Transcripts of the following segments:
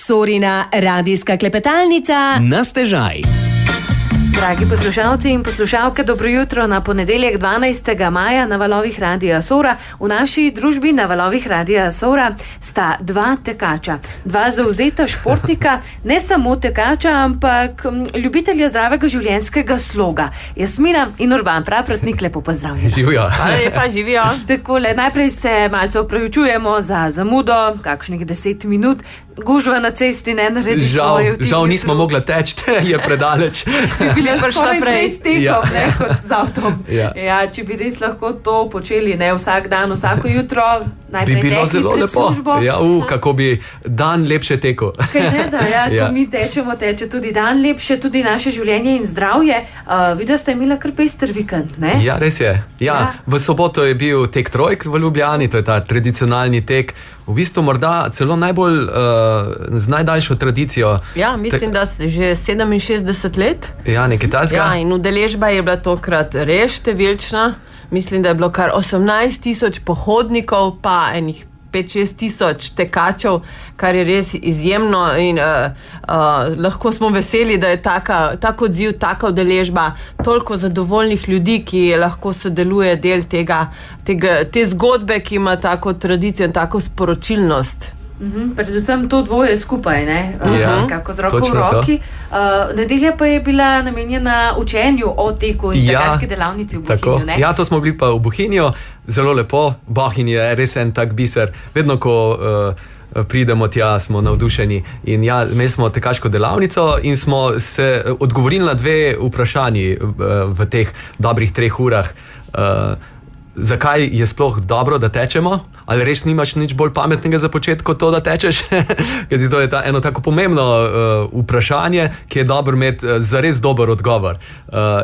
Sorina radijska klepetalnica na stežaj. Dragi poslušalci in poslušalke, dobro jutro na ponedeljek 12. maja na valovih Radia Sora. V naši družbi na valovih Radia Sora sta dva tekača, dva zavzeta športnika, ne samo tekača, ampak ljubitelja zdravega življenjskega sloga. Jasmina in Urban, Praprotnik, lepo pozdravljena. Živijo. Hvala lepa, živijo. Takole, najprej se malce opravičujemo za zamudo, kakšnih 10 minut. Gužva na cesti ne naredi svoje. Žal nismo mogli teči, je predaleč. Bili skoraj prej s tekom, Ja. ne, kot z avtom. Ja. Ja, če bi res lahko to počeli, ne, vsak dan, vsako jutro, Bi najprej bilo tekli zelo pred lepo. službo. Ja, kako bi dan lepše tekel. Kaj ne, da, ja, Ja. ko mi tečemo, teče tudi dan lepše, tudi naše življenje in zdravje. Videla ste imela kar pester vikend, ne? Ja, res je. Ja, v soboto je bil tek trojk v Ljubljani, to je ta tradicionalni tek. V bistvu morda celo najbolj z najdaljšo tradicijo. Ja, mislim, da že 67 let. Ja, nekaj tasga. Ja, in udeležba je bila tokrat res številčna. Mislim, da je bilo kar 18,000 pohodnikov, pa enih 5-6 tisoč tekačev, kar je res izjemno in lahko smo veseli, da je tak odziv, taka udeležba, toliko zadovoljnih ljudi, ki lahko sodeluje del te zgodbe, ki ima tako tradicijo in tako sporočilnost. Predvsem to dvoje skupaj, ne? Ja, Kako z roko v točno to. roki. Nedelja pa je bila namenjena učenju o teku in tekaški delavnici v Bohinju, ne? Ja, to smo bili pa v Bohinju, zelo lepo. Bohinj je res en tak biser. Vedno, ko pridemo tja, smo navdušeni. In ja, imeli smo tekaško delavnico in smo se odgovorili na dve vprašanji v teh dobrih 3 urah. Zakaj je sploh dobro, da tečemo? Ali res nimaš nič bolj pametnega za početi, kot to, da tečeš? Ker to je eno tako pomembno vprašanje, ki je dobro imeti zares dober odgovor.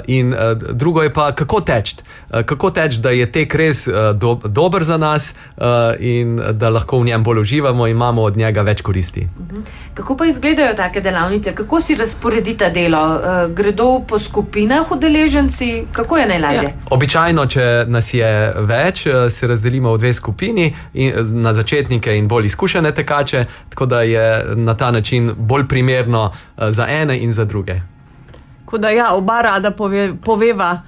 In drugo je pa, kako teči. Kako teči, da je tek res dober za nas in da lahko v njem bolj uživamo in imamo od njega več koristi. Kako pa izgledajo take delavnice? Kako si razporedita delo? Gredo po skupinah udeleženci? Kako je najlažje? Ja. Običajno, če nas je več, se razdelimo v 2 skupini, na začetnike in bolj izkušene tekače, tako da je na ta način bolj primerno za ene in za druge. Tako da ja, oba rada poveva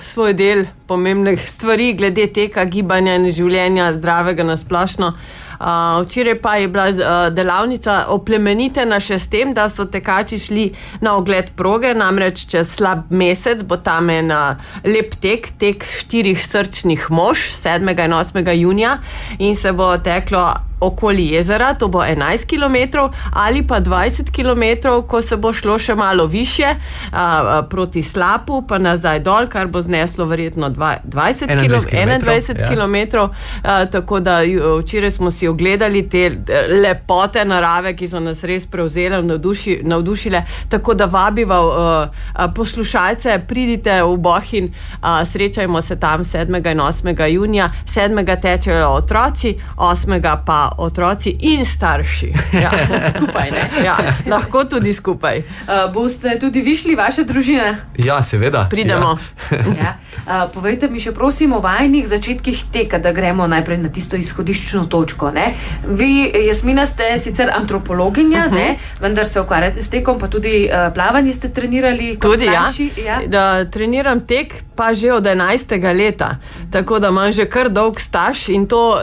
svoj del pomembnih stvari glede teka, gibanja in življenja zdravega na splošno. Včeraj pa je bila delavnica oplemenitena še s tem, da so tekači šli na ogled proge, namreč čez slab mesec bo tam en lep tek 4 srčnih mož 7. in 8. junija in se bo teklo okoli jezera, to bo 11 km ali pa 20 km, ko se bo šlo še malo višje proti Slapu, pa nazaj dol, kar bo zneslo verjetno 21 km. Tako da včeraj smo si ogledali te lepote narave, ki so nas res prevzele, navdušile, tako da vabiva poslušalce, pridite v Bohinj, srečajmo se tam 7. in 8. junija, 7. tečejo otroci, 8. pa otroci in starši. Ja, skupaj, ne? Ja, lahko tudi skupaj. Boste tudi vi šli, vaša družina? Ja, seveda. Pridemo. Ja. Povejte mi še prosim o vajnih začetkih teka, da gremo najprej na tisto izhodiščno točko, ne? Vi, Jasmina, ste sicer antropologinja, ne? Vendar se ukvarjate s tekom, pa tudi plavanje ste trenirali kot tudi, mlajši. Ja. Da treniram tek pa že od 11. leta, tako da imam že kar dolg staž in to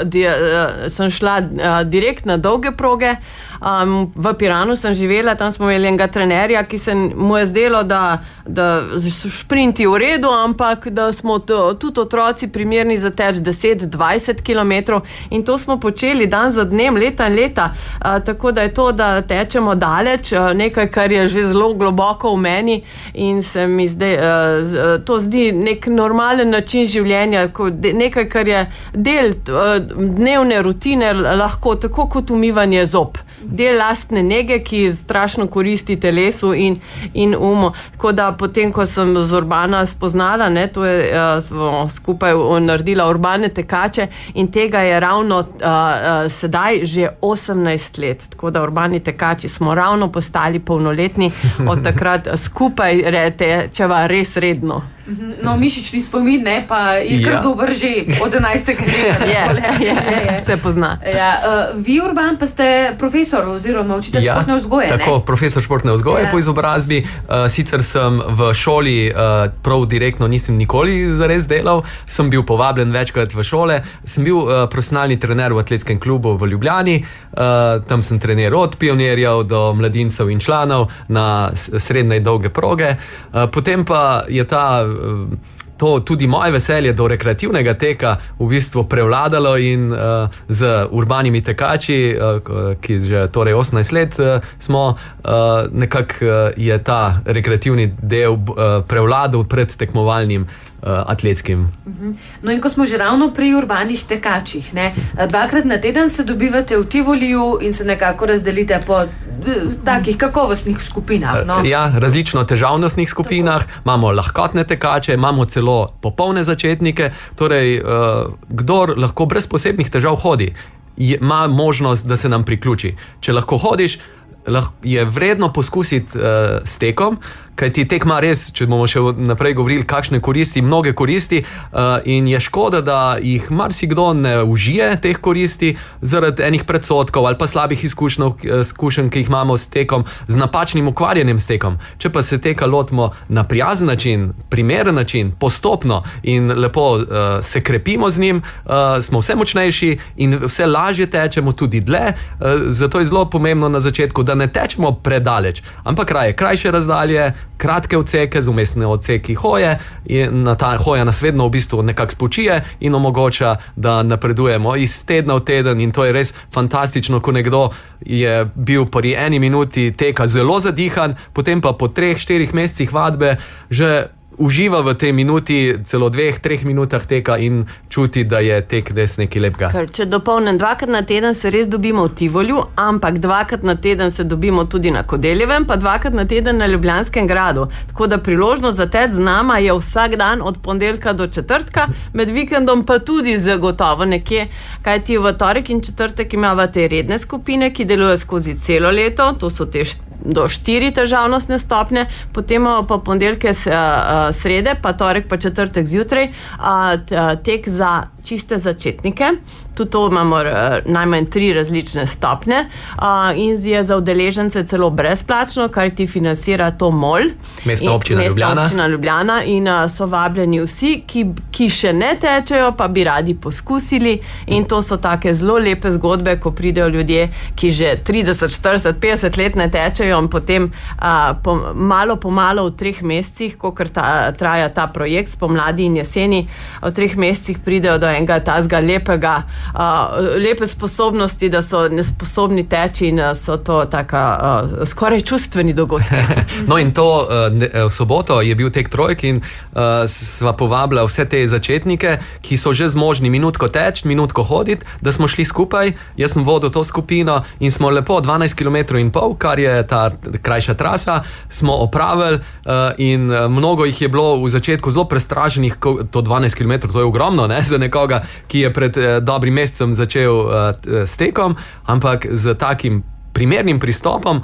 sem šla direkt na dolge proge. V Piranu sem živela, tam smo imeli enega trenerja, ki se mu je zdelo, da so šprinti v redu, ampak da smo tudi otroci primerni za teč 10-20 km in to smo počeli dan za dnem, leta in leta. Tako da je to, da tečemo daleč, nekaj, kar je že zelo globoko v meni in se mi to zdi nek normalen način življenja, nekaj, kar je del dnevne rutine, lahko tako kot umivanje zob. Del lastne nege, ki strašno koristi telesu in umu. Tako da potem, ko sem z Urbana spoznala, ne, to je smo skupaj naredila urbane tekače in tega je ravno sedaj že 18 let. Tako da urbani tekači smo ravno postali polnoletni, od takrat skupaj tečeva res redno. No, mišični spomin, ne, pa je kar dober že od 11. leta. Se pozna. Vi, Urban, pa ste profesor oziroma učitelj športne vzgoje, ne? Tako, profesor športne vzgoje po izobrazbi. Sicer sem v šoli prav direktno nisem nikoli zares delal, sem bil povabljen večkrat v šole, sem bil profesionalni trener v atletskem klubu v Ljubljani, tam sem treniral od pionirjev do mladincev in članov na srednje in dolge proge. Potem pa je to tudi moje veselje do rekreativnega teka v bistvu prevladalo in z urbanimi tekači, ki že torej 18 let smo, nekako je ta rekreativni del prevladal pred tekmovalnim atletskim. No in ko smo že ravno pri urbanih tekačih, ne, 2krat na teden se dobivate v Tivoliju in se nekako razdelite po takih kakovostnih skupinah. No? Ja, različno težavnostnih skupinah, imamo lahkotne tekače, imamo celo popolne začetnike, torej kdor lahko brez posebnih težav hodi, ima možnost, da se nam priključi. Če lahko hodiš, je vredno poskusiti s tekom, kajti tek ima res, če bomo še naprej govorili, kakšne koristi, mnoge koristi, in je škoda, da jih marsikdo ne užije teh koristi zaradi enih predsotkov ali pa slabih izkušenj, ki jih imamo s tekom, z napačnim ukvarjanjem s tekom. Če pa se teka lotimo na prijazen način, primeren način, postopno in lepo se krepimo z njim, smo vse močnejši in vse lažje tečemo, tudi dlje. Zato je zelo pomembno na začetku, da ne tečemo predaleč, ampak krajše razdalje, kratke odseke z vmesne odseki hoje, in ta hoja nas vedno v bistvu nekako spočije in omogoča, da napredujemo iz tedna v teden, in to je res fantastično, ko nekdo je bil pri 1 minuti teka zelo zadihan, potem pa po 3-4 mesecih vadbe že uživa v tej minuti, celo 2-3 minutah teka in čuti, da je tek res nekaj lepega. Ker če dopolnem 2krat na teden se res dobimo v Tivolju, ampak 2krat na teden se dobimo tudi na Kodeljevem, pa 2krat na teden na Ljubljanskem gradu. Tako da priložnost za teč z nama je vsak dan od ponedeljka do četrtka, med vikendom pa tudi zagotovo nekje, kajti v torek in četrtek imate redne skupine, ki delujejo skozi celo leto, to so te do 4 težavnostne stopnje, potem pa ponedeljke, srede, pa torek, pa četrtek zjutraj, tek za čiste začetnike. Tudi to imamo najmanj 3 različne stopnje in je za udeležence celo brezplačno, kar ti financira to MOL. Mestna občina Ljubljana in so vabljeni vsi, ki še ne tečejo, pa bi radi poskusili, in to so take zelo lepe zgodbe, ko pridejo ljudje, ki že 30, 40, 50 let ne tečejo in potem malo po malo v 3 mesecih, kolikor traja ta projekt spomladi in jeseni, v 3 mesecih pridejo do enega tazga lepe sposobnosti, da so nesposobni teči in so to taka skoraj čustveni dogodki. No in to v soboto je bil tek trojk in sva povabila vse te začetnike, ki so že zmožni minutko teči, minutko hoditi, da smo šli skupaj. Jaz sem vodil to skupino in smo lepo 12,5 km, kar je ta krajša trasa, smo opravili in mnogo jih je bilo v začetku zelo prestraženih, to 12 km, to je ogromno, ne, za nekoga, ki je pred dobrim mesecem začel s tekom, ampak z takim primernim pristopom,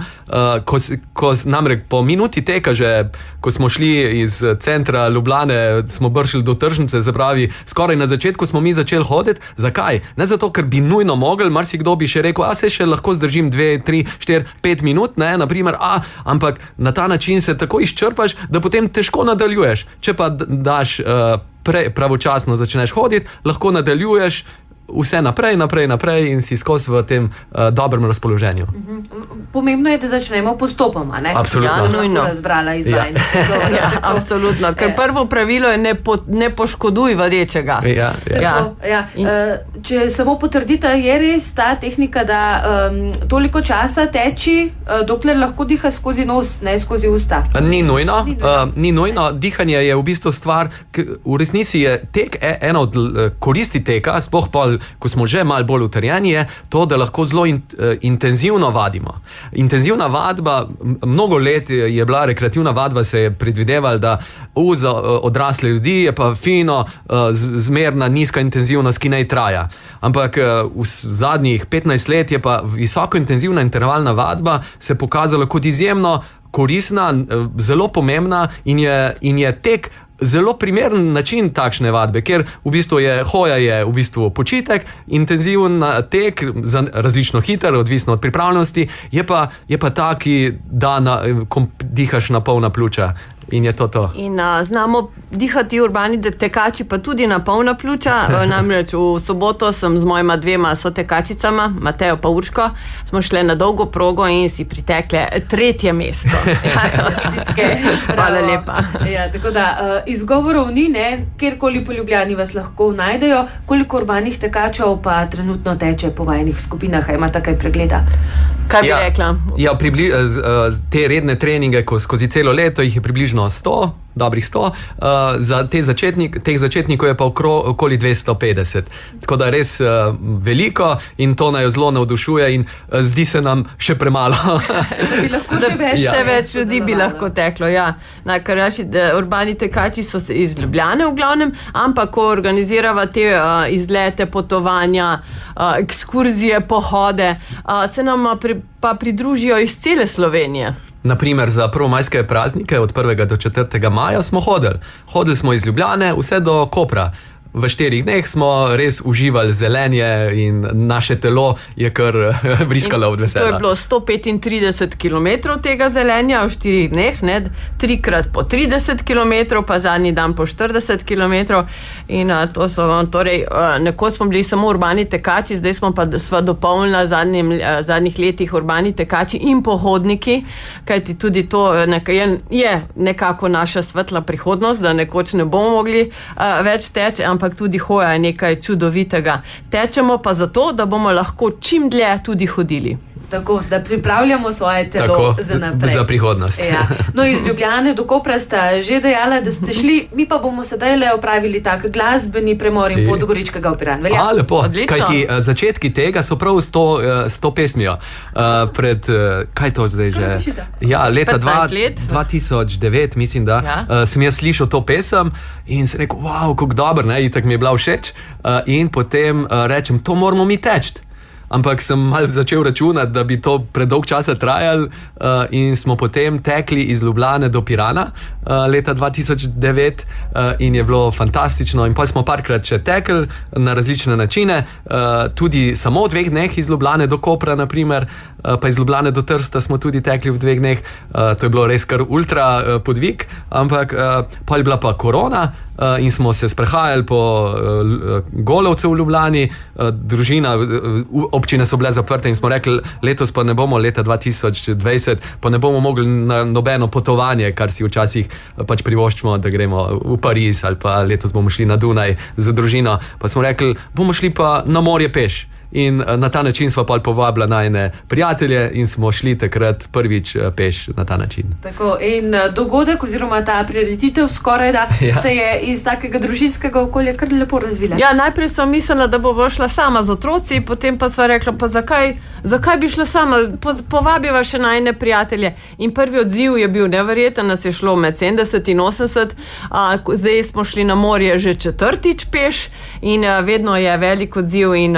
ko namreč po minuti teka že, ko smo šli iz centra Ljubljane, smo bršili do tržnice, se pravi, skoraj na začetku smo mi začeli hoditi. Zakaj? Ne zato, ker bi nujno mogli, marsikdo bi še rekel, se še lahko zdržim 2, 3, 4, 5 minut, ne, naprimer, ampak na ta način se tako izčrpaš, da potem težko nadaljuješ. Če pa daš pravočasno začneš hoditi, lahko nadaljuješ vse naprej in si skozi v tem dobrem razpoloženju. Pomembno je, da začnemo postopoma, ne? Absolutno. Ja, nujno razbrala izvajanje. Ja, absolutno. Ker prvo pravilo je ne poškoduj vadečega. Če samo potrdite, je res ta tehnika, da toliko časa teči, dokler lahko diha skozi nos, ne skozi usta? Ni nujno. Dihanje je v bistvu stvar, v resnici je tek ena od koristi teka, sploh pa ko smo že malo bolj utrjeni, je to, da lahko zelo intenzivno vadimo. Intenzivna vadba, mnogo let je bila rekreativna vadba, se je predvideval, da za odrasle ljudi je pa fino, zmerna, nizka intenzivnost, ki naj traja. Ampak v zadnjih 15 let je pa visoko intenzivna intervalna vadba se pokazala kot izjemno koristna, zelo pomembna in je tek zelo primeren način takšne vadbe, ker v bistvu hoja je v bistvu počitek, intenziven tek, različno hiter, odvisno od pripravljenosti, je pa ta, ki ko dihaš na polna pljuča. In je to. In znamo dihati urbani tekači pa tudi na polna pljuča. Namreč v soboto sem z mojima 2 sotekačicama, Matejo pa Urško, smo šle na dolgo progo in si pritekle 3. mesto. Hvala lepa. Ja, tako da izgovorov ni, ne, kjerkoli po Ljubljani vas lahko najdejo. Koliko urbanih tekačev pa trenutno teče po vajnih skupinah? Imate kaj pregleda? Kaj bi rekla? Ja, te redne treninge skozi celo leto jih je približno 100, dobrih 100, za teh začetnikov je pa okoli 250. Tako da res veliko in to naj zelo navdušuje in zdi se nam še premalo. Bi lahko še več ljudi bi lahko teklo, ja. Urbani tekači so iz Ljubljane v glavnem, ampak ko organizirava te izlete, potovanja, ekskurzije, pohode, se nam pa pridružijo iz cele Slovenije. Naprimer, za prvomajske praznike od 1. do 4. maja smo hodili. Hodili smo iz Ljubljane vse do Kopra. V 4 dneh smo res uživali zelenje in naše telo je kar vriskalo od veselja. To je bilo 135 km tega zelenja v 4 dneh, ne? 3x po 30 km, pa zadnji dan po 40 km. In to so, torej, nekoč smo bili samo urbani tekači, zdaj smo pa sva dopolnila zadnjih letih urbani tekači in pohodniki, kajti tudi to je nekako naša svetla prihodnost, da nekoč ne bomo mogli več teči, ampak tudi hoja je nekaj čudovitega. Tečemo pa zato, da bomo lahko čim dlje tudi hodili. Tako, da pripravljamo svoje telo za naprej. Za prihodnost. Ja. No, iz Ljubljane do Kopra sta že dejala, da ste šli, mi pa bomo sedaj le opravili tak glasbeni premor in pot z Goričkega v Piran. Velja? Lepo. Odlično. Kajti začetki tega so prav s to pesmijo. Kaj to zdaj že? Ja, leta 2009, mislim, da sem jaz slišal to pesem in sem rekel, wow, kako dobro, ne, itak mi je bila všeč. In potem rečem, to moramo mi teči. Ampak sem malo začel računati, da bi to predolg časa trajalo in smo potem tekli iz Ljubljane do Pirana leta 2009 in je bilo fantastično. In pa smo parkrat še tekli na različne načine, tudi samo v 2 dneh iz Ljubljane do Kopra, naprimer, pa iz Ljubljane do Trsta smo tudi tekli v 2 dneh. To je bilo res kar ultra podvig, ampak pa je bila pa korona in smo se sprehajali po Golovcu v Ljubljani, družina, občine so bile zaprte in smo rekli, letos pa ne bomo, leta 2020, pa ne bomo mogli na nobeno potovanje, kar si včasih pač privoščimo, da gremo v Pariz ali pa letos bomo šli na Dunaj z družino, pa smo rekli, bomo šli pa na morje peš. In na ta način smo pa povabila najne prijatelje in smo šli takrat prvič peš na ta način. Tako, in dogodek oziroma ta prireditev skoraj da se je iz takega družinskega okolja kar lepo razvila. Ja, najprej sem mislila, da bo šla sama z otroci, potem pa sva rekla, pa zakaj bi šla sama, povabiva še najne prijatelje. In prvi odziv je bil neverjeten, nas je šlo med 70 in 80, zdaj smo šli na morje že 4. peš in vedno je velik odziv in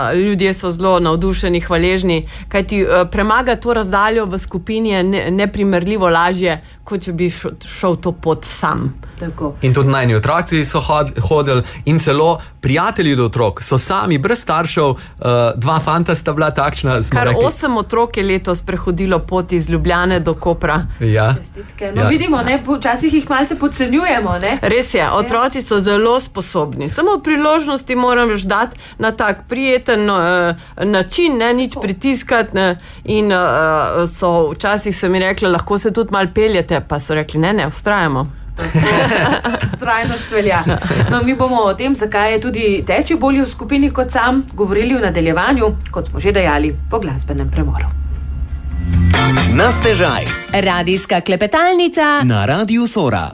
ljudje so zelo navdušeni, hvaležni, kajti premagati to razdaljo v skupini je neprimerljivo lažje, kot če bi šel to pot sam. Tako. In tudi najni otroci so hodili in celo prijatelji do otrok so sami, brez staršev, 2 fanta sta bila takšna. Kar 8 otrok je letos prehodilo pot iz Ljubljane do Kopra. Ja. Čestitke. No, vidimo, ne, včasih jih malce podcenjujemo, ne? Res je, otroci so zelo sposobni. Samo priložnosti moram dati na tak prijeten način, ne, nič pritiskati, ne, in včasih se mi rekli, lahko se tudi malo peljete, pa so rekli, ne, vztrajamo. Trajnost velja. No, mi bomo o tem, zakaj je tudi teči bolje v skupini kot sam, govorili v nadaljevanju, kot smo že dejali, po glasbenem premoru. Na stežaj. Radijska klepetalnica Na Radiu Sora.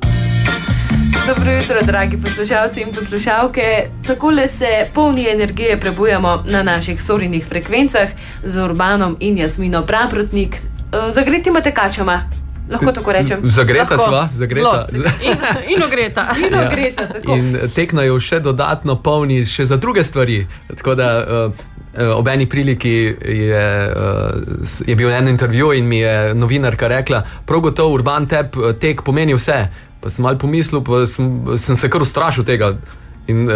Dobro jutro, dragi poslušalci in poslušalke. Takole se polni energije prebujamo na naših Sorinih frekvencah z Urbanom in Jasmino Praprotnik, zagretima tekačama. Lahko tako rečem. Zagreta sva, zagreta. In ogreta. In ogreta, tako. In tekna jo še dodatno polni še za druge stvari. Tako da ob eni priliki je bil en intervju in mi je novinarka rekla, prav gotovo Urban tek pomeni vse. Pa sem malo pomislil, pa sem se kar ustrašil tega. In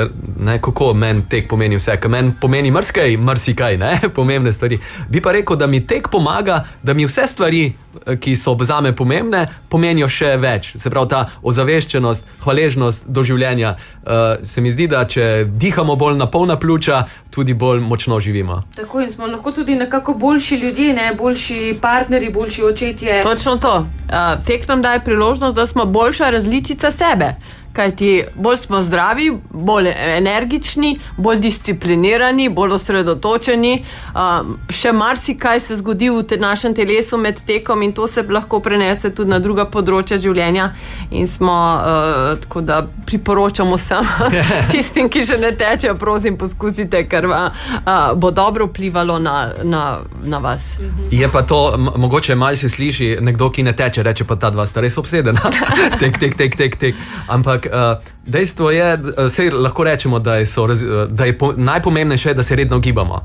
kako meni tek pomeni vse, ker meni pomeni marsikaj, pomembne stvari. Bi pa rekel, da mi tek pomaga, da mi vse stvari, ki so zame pomembne, pomenijo še več. Se pravi, ta ozaveščenost, hvaležnost do življenja. Se mi zdi, da če dihamo bolj na polna pljuča, tudi bolj močno živimo. Tako, in smo lahko tudi nekako boljši ljudje, boljši partnerji, boljši očetje. Točno to. Tek nam daje priložnost, da smo boljša različica sebe. Kajti bolj smo zdravi, bolj energični, bolj disciplinirani, bolj osredotočeni. Še marsikaj se zgodi v našem telesu med tekom in to se lahko prenese tudi na druga področja življenja. In smo, tako da priporočamo vsem tistim, ki še ne tečejo, prosim, poskusite, ker bo dobro vplivalo na vas. Je pa to, mogoče malo se sliši, nekdo, ki ne teče, reče pa ta dva sta res obsedena. Tek. Ampak dejstvo je, sej lahko rečemo, da je najpomembnejše, da se redno gibamo.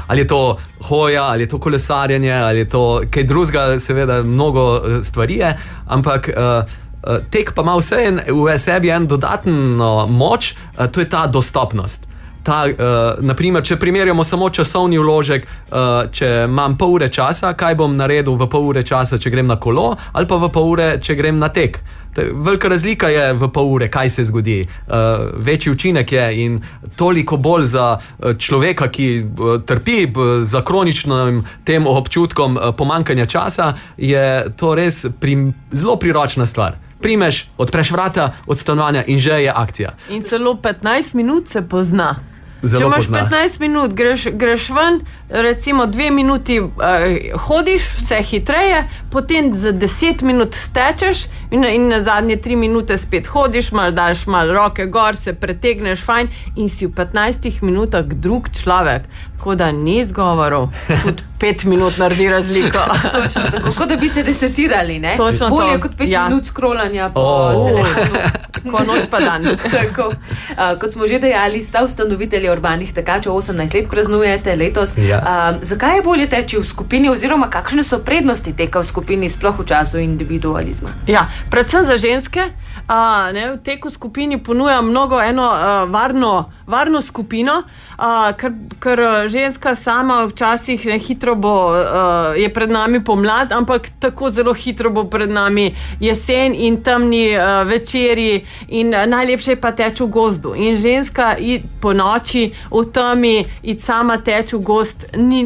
Ali je to hoja, ali je to kolesarjenje, ali je to kaj drugega, seveda mnogo stvari je, ampak tek pa ima v sebi en dodatno moč, to je ta dostopnost. Naprimer, če primerjamo samo časovni vložek, če imam pol ure časa, kaj bom naredil v pol ure časa, če grem na kolo, ali pa v pol ure, če grem na tek. Velika razlika je v pol ure, kaj se zgodi. Večji učinek je in toliko bolj za človeka, ki trpi za kroničnim tem občutkom pomanjkanja časa, je to res zelo priročna stvar. Primeš, odpreš vrata od stanovanja in že je akcija. In celo 15 minut se pozna. Zelo če imaš pozna. 15 minut, greš ven, recimo 2 minuti hodiš, vse hitreje, potem za 10 minut stečeš in na zadnje 3 minute spet hodiš, daš malo roke gor, se pretegneš fajn in si v 15 minutah drug človek. Tako da ni izgovorov, tudi 5 minut naredi razliko. Točno tako, kot da bi se resetirali, ne? Točno bolje to. kot 5 Ja. minut scrollanja po telefonu. Ko noč pa dan. Tako. Kot smo že dejali, sta ustanovitelji urbanih tekačev, 18 let praznujete letos. Ja. Zakaj je bolje teči v skupini oziroma kakšne so prednosti teka v skupini, sploh v času individualizma? Ja, predvsem za ženske. V teku skupini ponuja mnogo varno skupino, ker ženska sama včasih hitro je pred nami pomlad, ampak tako zelo hitro bo pred nami jesen in temni večeri in najlepše je pa teči v gozdu. In ženska po noči v temi sama teči v gozd ni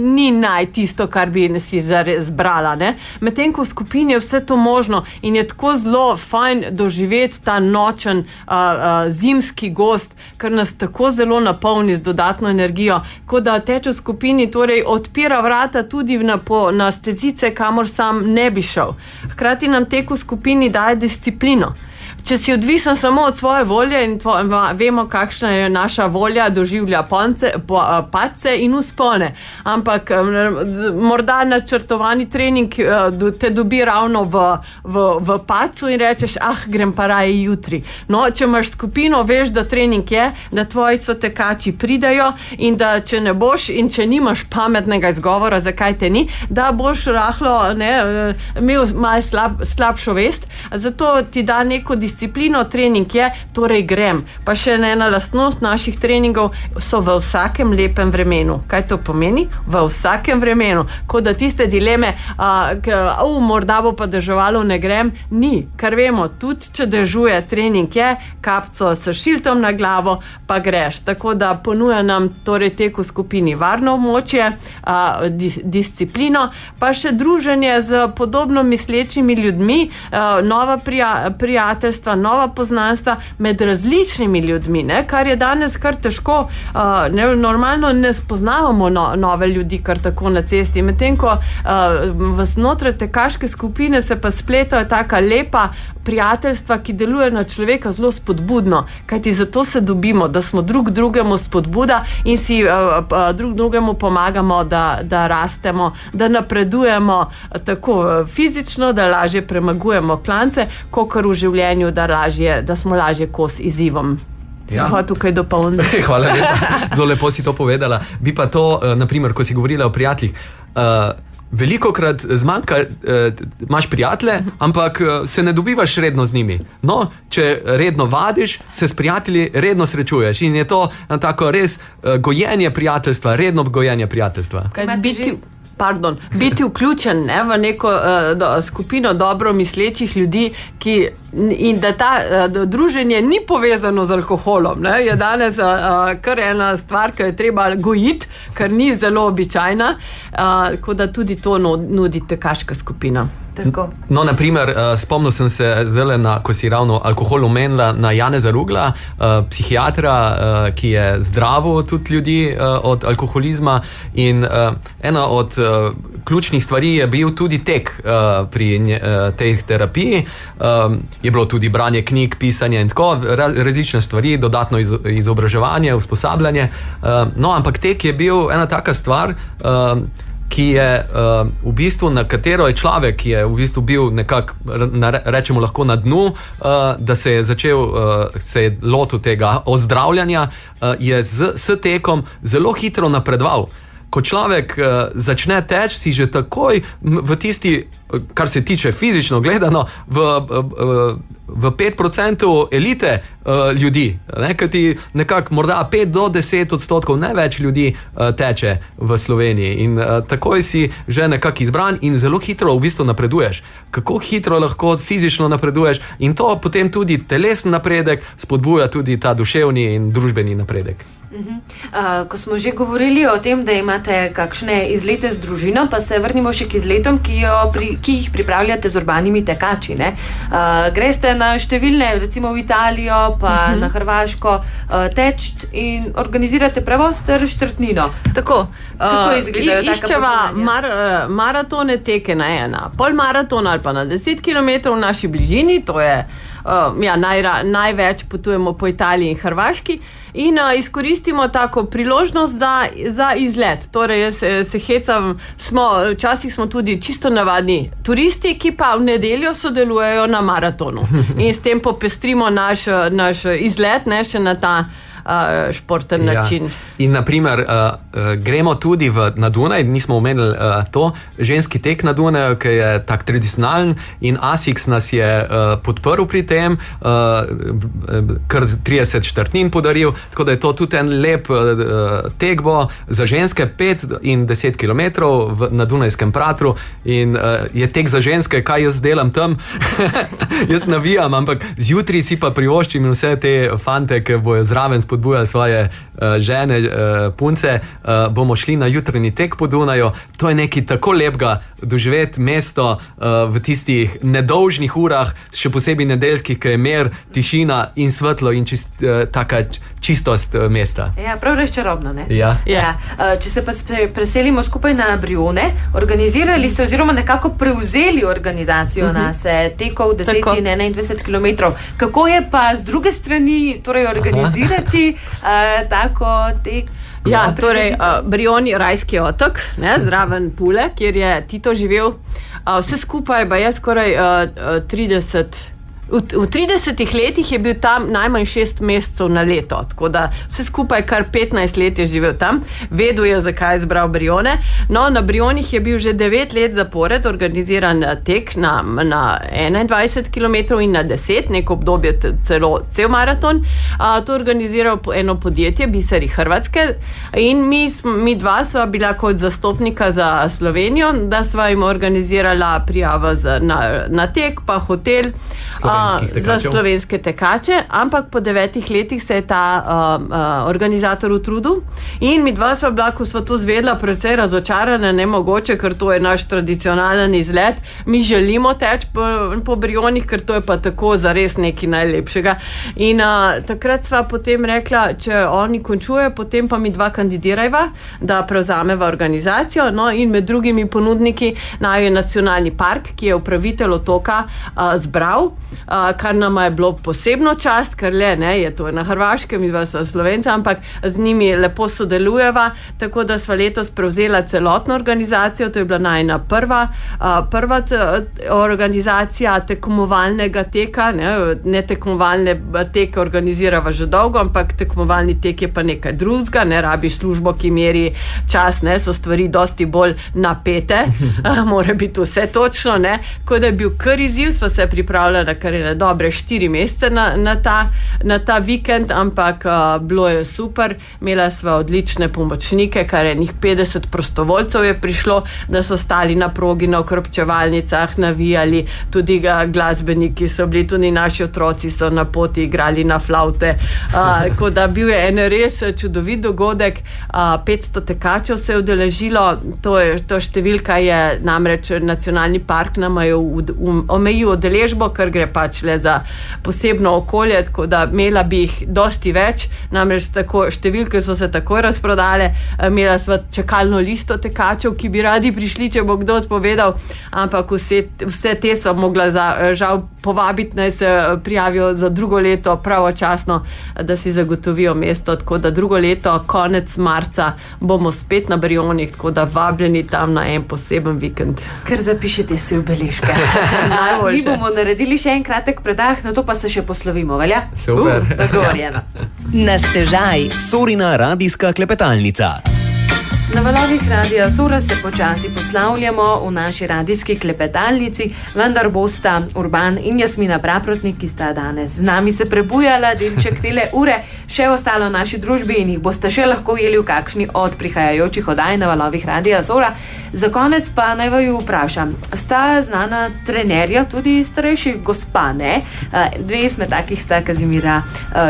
tisto, kar bi si zbrala. Medtem ko v skupini je vse to možno in je tako zelo fajn doživeti ta nočen zimski gozd, ker nas tako zelo napolni z dodatno energijo, kot da teče v skupini, torej odpira vrata tudi na stezice, kamor sam ne bi šel. Hkrati nam tek v skupini daje disciplino. Če si odvisen samo od svoje volje in vemo, kakšna je naša volja, doživlja padce in vzpone. Ampak morda načrtovani trening te dobi ravno v padcu in rečeš, grem pa raje jutri. No, če imaš skupino, veš, da trening je, da tvoji sotekači pridajo in da če ne boš in če nimaš pametnega izgovora, zakaj te ni, da boš rahlo imel malo slabšo vest. Zato ti da neko disciplino, trening je, torej grem. Pa še ena lastnost naših treningov so v vsakem lepem vremenu. Kaj to pomeni? V vsakem vremenu. Kot da tiste dileme, morda bo pa deževalo, ne grem, ni. Ker vemo, tudi če dežuje, trening je, kapco s šiltom na glavo, pa greš. Tako da ponuja nam torej tek v skupini varno območje, disciplino, pa še druženje z podobno mislečimi ljudmi, nova prijateljstva, nova poznanstva med različnimi ljudmi, kar je danes kar težko. Normalno ne spoznavamo nove ljudi kar tako na cesti, medtem ko znotraj tekaške skupine se pa spletajo taka lepa prijateljstva, ki deluje na človeka zelo spodbudno, kajti zato se dobimo, da smo drug drugemu spodbuda in si drug drugemu pomagamo, da rastemo, da napredujemo tako fizično, da lažje premagujemo klance, kakor v življenju, da smo lažje kos izzivom. Ja. Hvala tukaj dopolniti. Hvala lepa, zelo lepo si to povedala. Bi pa to, naprimer, ko si govorila o prijateljih, velikokrat zmanjka, imaš prijatelje, ampak se ne dobivaš redno z njimi. No, če redno vadiš, se s prijatelji redno srečuješ in je to tako res gojenje prijateljstva, redno gojenje prijateljstva. Biti vključen v neko skupino dobro mislečih ljudi, in da ta druženje ni povezano z alkoholom, ne, je danes kar ena stvar, ki jo je treba gojiti, ker ni zelo običajna, tako da tudi to nudi tekaška skupina. Tako. No, naprimer, spomnil sem se zdaj, ko si ravno alkohol omenila, na Janeza Rugla, psihiatra, ki je zdravil tudi ljudi od alkoholizma, in ena od ključnih stvari je bil tudi tek pri tej terapiji. Je bilo tudi branje knjig, pisanje in tako, različne stvari, dodatno izobraževanje, usposabljanje. No, ampak tek je bil ena taka stvar, ki je v bistvu, na katero je človek, ki je v bistvu bil nekako, rečemo lahko na dnu, da se je začel, se je lotil tega ozdravljanja, je s tekom zelo hitro napredoval. Ko človek začne teči, si že takoj v tisti, kar se tiče fizično gledano, v 5% elite ljudi, ker ti nekako morda 5 do 10% največ ljudi teče v Sloveniji in takoj si že nekako izbran in zelo hitro v bistvu napreduješ. Kako hitro lahko fizično napreduješ in to potem tudi telesni napredek spodbuja tudi ta duševni in družbeni napredek. Ko smo že govorili o tem, da imate kakšne izlete z družino, pa se vrnimo še k izletom, ki jih pripravljate z urbanimi tekači. Greste na številne, recimo v Italijo, pa na Hrvaško teč in organizirate prevoz ter štartnino. Tako. Kako izgledajo taka Iščeva maratone, teke na polmaraton ali pa na 10 km v naši bližini, to je največ potujemo po Italiji in Hrvaški in izkoristimo tako priložnost za izlet. Torej, jaz se hecam, včasih smo tudi čisto navadni turisti, ki pa v nedeljo sodelujejo na maratonu in s tem popestrimo naš izlet, ne, še na ta športen način. In naprimer, gremo tudi na Dunaj, nismo omenili to, ženski tek na Dunaju, ki je tak tradicionalen in ASICS nas je podprl pri tem, kar 30 štartnin podaril, tako da je to tudi en lep tek bo za ženske 5 in 10 km na Dunajskem pratru in je tek za ženske, kaj jaz delam tam. Jaz navijam, ampak zjutraj si pa privoščim in vse te fante, ki bojo zraven spodbujali svoje žene, punce, bomo šli na jutranji tek po Dunaju. To je nekaj tako lepega, doživeti mesto v tistih nedolžnih urah, še posebej nedeljskih, ki je mir, tišina in svetlo in taka čistost mesta. Ja, prav res čarobno, ne? Ja. Če se pa preselimo skupaj na Brione, organizirali ste oziroma nekako prevzeli organizacijo nase tekov 10 in 21 km. Kako je pa z druge strani torej organizirati tako tek? Ja, torej Brioni, rajski otok, ne, zraven Pule, kjer je Tito živel. Vse skupaj pa je skoraj 30. V 30 letih je bil tam najmanj 6 mesecev na leto, tako da vse skupaj kar 15 let je živel tam, vedel je, zakaj je izbral Brione. No, na Brionih je bil že 9 let zapored organiziran tek na 21 km in na 10, neko obdobje cel maraton. To organiziral eno podjetje, Biseri Hrvatske, in mi dva sva bila kot zastopnika za Slovenijo, da sva jim organizirala prijavo na tek, pa hotel za slovenske tekače, ampak po 9 letih se je ta organizator utrudil in mi dva sva bila, ko sva to zvedla, precej razočarana, nemogoče, ker to je naš tradicionalen izlet. Mi želimo teči po Brionih, ker to je pa tako zares nekaj najlepšega. In takrat sva potem rekla, če oni končujejo, potem pa mi dva kandidirajva, da prevzameva organizacijo. No, in med drugimi ponudniki naj je Nacionalni park, ki je upravitelj otoka zbral kar nama je bilo posebno čast, ker je to na Hrvaškem, mi smo Slovenci, ampak z njimi lepo sodelujeva, tako da sva letos prevzela celotno organizacijo, to je bila najna prva organizacija tekmovalnega teka, ne tekmovalne teke organizirava že dolgo, ampak tekmovalni tek je pa nekaj drugega, ne rabiš službo, ki meri čas, so stvari dosti bolj napete, mora biti vse točno, tako da je bil kar izziv, sva se pripravljala kar je dobre 4 mesece na ta vikend, ampak bilo je super, imela sva odlične pomočnike, kar je njih 50 prostovoljcev je prišlo, da so stali na progi, na okrepčevalnicah, navijali, tudi glasbeniki so bili, tudi naši otroci so na poti igrali na flavte, tako da bil je en res čudovit dogodek, 500 tekačev se je udeležilo, to številka je namreč nacionalni park nam je omejil udeležbo, ker gre pač le za posebno okolje, tako da imela bi jih dosti več, namreč številke so se takoj razprodale, imela sva čakalno listo tekačev, ki bi radi prišli, če bo kdo odpovedal, ampak vse te so mogla žal povabiti, naj se prijavijo za drugo leto pravočasno, da si zagotovijo mesto, tako da drugo leto, konec marca, bomo spet na Brionih, tako da vabljeni tam na en poseben vikend. Ker zapišete si v beležke. Mi bomo naredili še en kratek predah, na to pa se še poslovimo, velja? Super. Dogovorjeno. Na stežaj. Sorina radijska klepetalnica. Na valovih Radia Sora se počasi poslavljamo v naši radijski klepetalnici, vendar bosta Urban in Jasmina Praprotnik, ki sta danes z nami se prebujala delček tele ure, še ostalo v naši družbi in jih boste še lahko jeli v kakšni od prihajajočih oddaj na valovih Radia Sora. Za konec pa naj vaju vprašam, sta znana trenerja, tudi starejši gospa, ne? Dve izmed takih sta Kazimira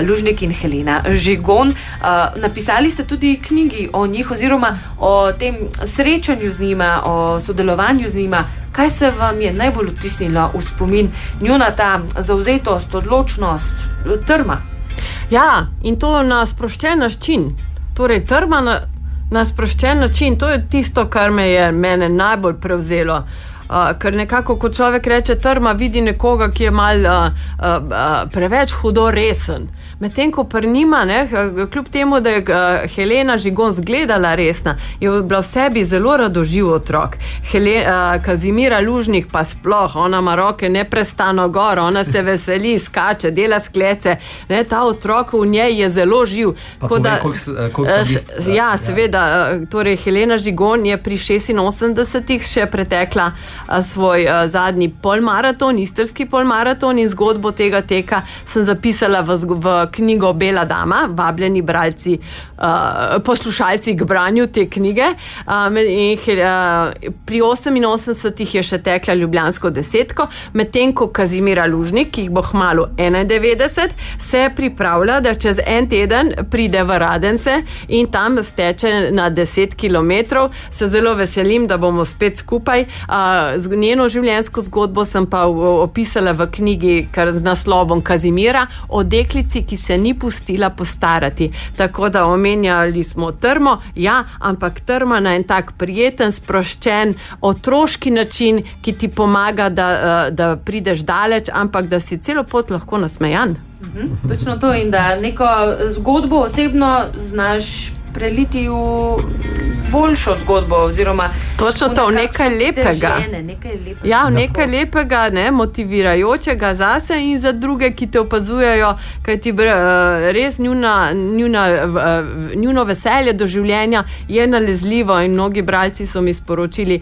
Lužnik in Helena Žigon. Napisali ste tudi knjigi o njih oziroma o tem srečanju z njima, o sodelovanju z njima. Kaj se vam je najbolj vtisnilo v spomin? Njuna ta zavzetost, odločnost, trma? Ja, in to na sproščen način. Torej, trma na sproščen način, to je tisto, kar mene najbolj prevzelo. Ker nekako, ko človek reče trma, vidi nekoga, ki je mal preveč hudo resen. Medtem ko pri njima, kljub temu, da je Helena Žigon zgledala resna, je bila v sebi zelo radoživ otrok. Kazimira Lužnik pa sploh, ona ima roke neprestano gor, ona se veseli, skače, dela sklece, ta otrok v njej je zelo živ. Pa povej, koliko sta bili? Ja, seveda, torej Helena Žigon je pri 86 še pretekla svoj zadnji polmaraton, istrski polmaraton, in zgodbo tega teka sem zapisala v knjigo Bela dama, vabljeni bralci, poslušalci k branju te knjige. Pri 88 je še tekla ljubljansko desetko, medtem ko Kazimira Lužnik, ki jih bo kmalu 91, se pripravlja, da čez en teden pride v Radence in tam steče na 10 kilometrov. Se zelo veselim, da bomo spet skupaj. Njeno življenjsko zgodbo sem pa opisala v knjigi z naslovom Kazimira, o deklici, ki se ni pustila postarati. Tako da omenjali smo trmo, ja, ampak trma na en tak prijeten, sproščen, otroški način, ki ti pomaga, da prideš daleč, ampak da si celo pot lahko nasmejan. Točno to, in da neko zgodbo osebno znaš preliti v boljšo zgodbo, oziroma točno to, v nekaj lepega. Ja, v nekaj lepega, motivirajočega zase in za druge, ki te opazujejo, kajti res njuno veselje do življenja je nalezljivo in mnogi bralci so mi sporočili,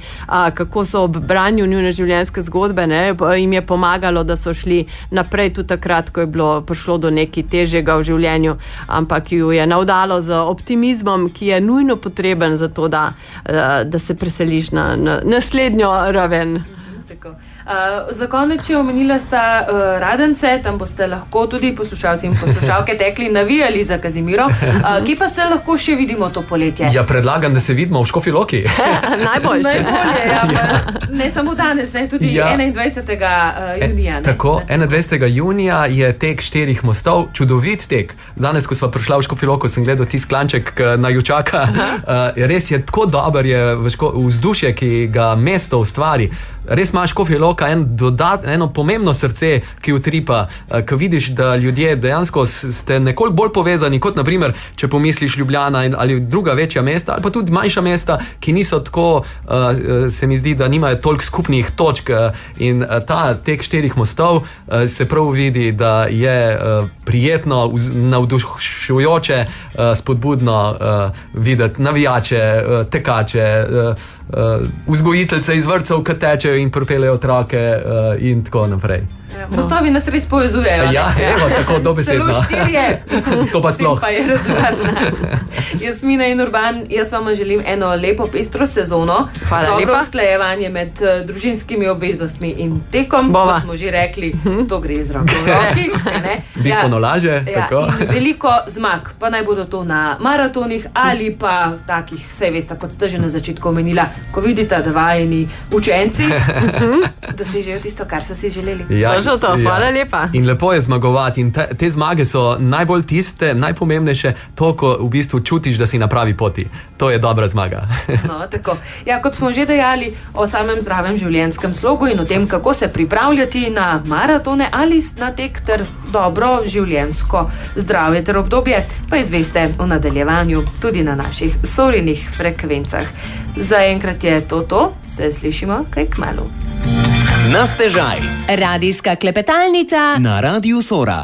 kako so ob branju njune življenjske zgodbe, jim je pomagalo, da so šli naprej tudi takrat, ko je prišlo do nekaj težjega v življenju, ampak ju je navdalo z optimizmom, ki je nujno potreben za to, da se preseliš na naslednjo raven. Tako. Za konec, če omenila sta Radence, tam boste lahko tudi poslušalci in poslušalke tekli, navijali za Kazimiro. Kje pa se lahko še vidimo to poletje? Ja, predlagam, da se vidimo v Škofji Loki. Najboljše. Najbolje, ja. Ne samo danes, tudi 21. junija. Tako, 21. junija je tek 4 mostov, čudovit tek. Danes, ko sva prišla v Škofji Loko, sem gledal tisk klanček na Jučaka. Res je tako dober je vzdušje, ki ga mesto ustvari. Res imaš Škofja Loka eno pomembno srce, ki utripa, ko vidiš, da ljudje dejansko ste nekoliko bolj povezani, kot naprimer, če pomisliš Ljubljana ali druga večja mesta, ali pa tudi manjša mesta, ki niso tako, se mi zdi, da nimajo toliko skupnih točk, in ta tek 4 mostov se prav vidi, da je prijetno, navdušujoče, spodbudno videti navijače, tekače, vzgojiteljce iz vrtcev, ki tečejo in pripeljejo otroke in tako naprej. Mostovi nas res povezujejo. Ja, evo, tako dobesedno. Celo 4. To pa sploh. Pa je rezultat. Jasmina in Urban, jaz vam želim eno lepo pestro sezono. Hvala dobro lepa. usklajevanje med družinskimi obveznostmi in tekom. Bova. Kot smo že rekli, to gre z roko v roki. Bistveno lažje, tako. In veliko zmag, pa naj bodo to na maratonih ali pa takih, saj veste, kot ste že na začetku omenila, ko vidite, da vajeni učenci dosežejo tisto, kar so si želeli. Ja, Točno to, hvala lepa. In lepo je zmagovati in te zmage so najbolj tiste, najpomembnejše, to, ko v bistvu čutiš, da si na pravi poti. To je dobra zmaga. No, tako. Ja, kot smo že dejali o samem zdravem življenjskem slogu in o tem, kako se pripravljati na maratone ali na tek ter dobro življenjsko zdravje ter obdobje, pa izveste v nadaljevanju tudi na naših Sorinih frekvencah. Zaenkrat je to, se slišimo kaj kmalu. Na stežaj Radijska klepetalnica na Radiu Sora.